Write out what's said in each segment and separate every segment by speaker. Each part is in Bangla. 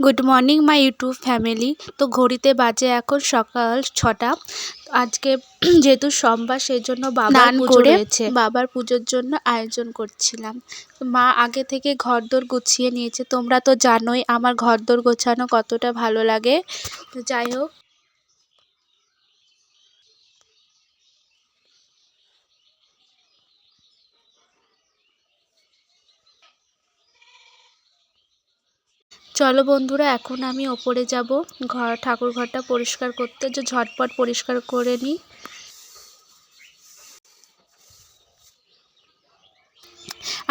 Speaker 1: Good morning my YouTube family. তো ঘড়িতে বাজে এখন সকাল 6টা। আজকে যেহেতু সোমবার সেই জন্য বাবার পুজো রয়েছে, বাবার পুজোর জন্য আয়োজন করছিলাম। মা আগে থেকে ঘরদোর গুছিয়ে নিয়েছে। তোমরা তো জানোই আমার ঘরদোর গোছানো কতটা ভালো লাগে। তো যাই হোক, চলো বন্ধুরা, এখন আমি ওপরে যাব ঠাকুর ঘরটা পরিষ্কার করতে, যে ঝটপট পরিষ্কার করে নিই।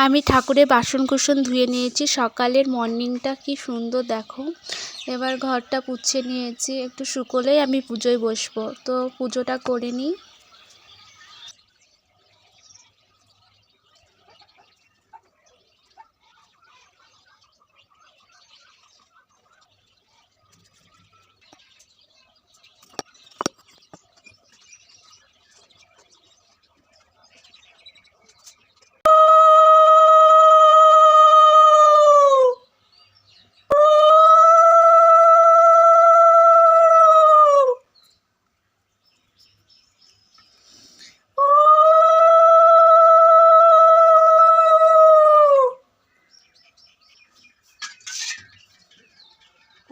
Speaker 1: আমি ঠাকুরের বাসনকুসন ধুয়ে নিয়েছি। সকালের মর্নিংটা কি সুন্দর দেখো। এবার ঘরটা পুছে নিয়েছি, একটু শুকোলেই আমি পুজোয় বসবো। তো পুজোটা করে নিই।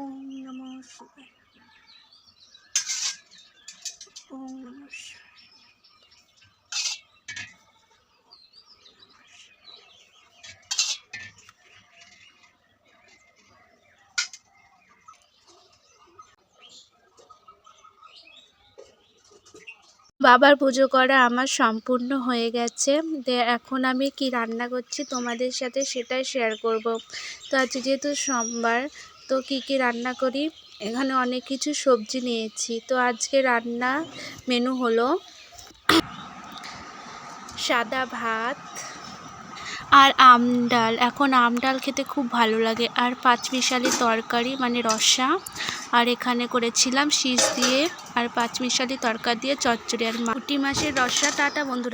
Speaker 1: ওম নমঃ শিবায়, ওম নমঃ শিবায়। বাবার পুজো করা আমার সম্পূর্ণ হয়ে গেছে। এখন আমি কি রান্না করছি তোমাদের সাথে সেটাই শেয়ার করব। তো আজকে যেহেতু সোমবার, তো কি রান্না করি, এখানে অনেক কিছু সবজি নিয়েছি। তো আজকে রান্না মেনু হলো সাদা ভাত আর আম ডাল। এখন আম ডাল খেতে খুব ভালো লাগে। আর পাঁচমিশালি তরকারি মানে রসা। আর এখানে করেছিলাম শীষ দিয়ে আর পাঁচমিশালি তরকারি দিয়ে চচ্চড়ি আর পুঁটি মাছের রসা। টাটা বন্ধুরা।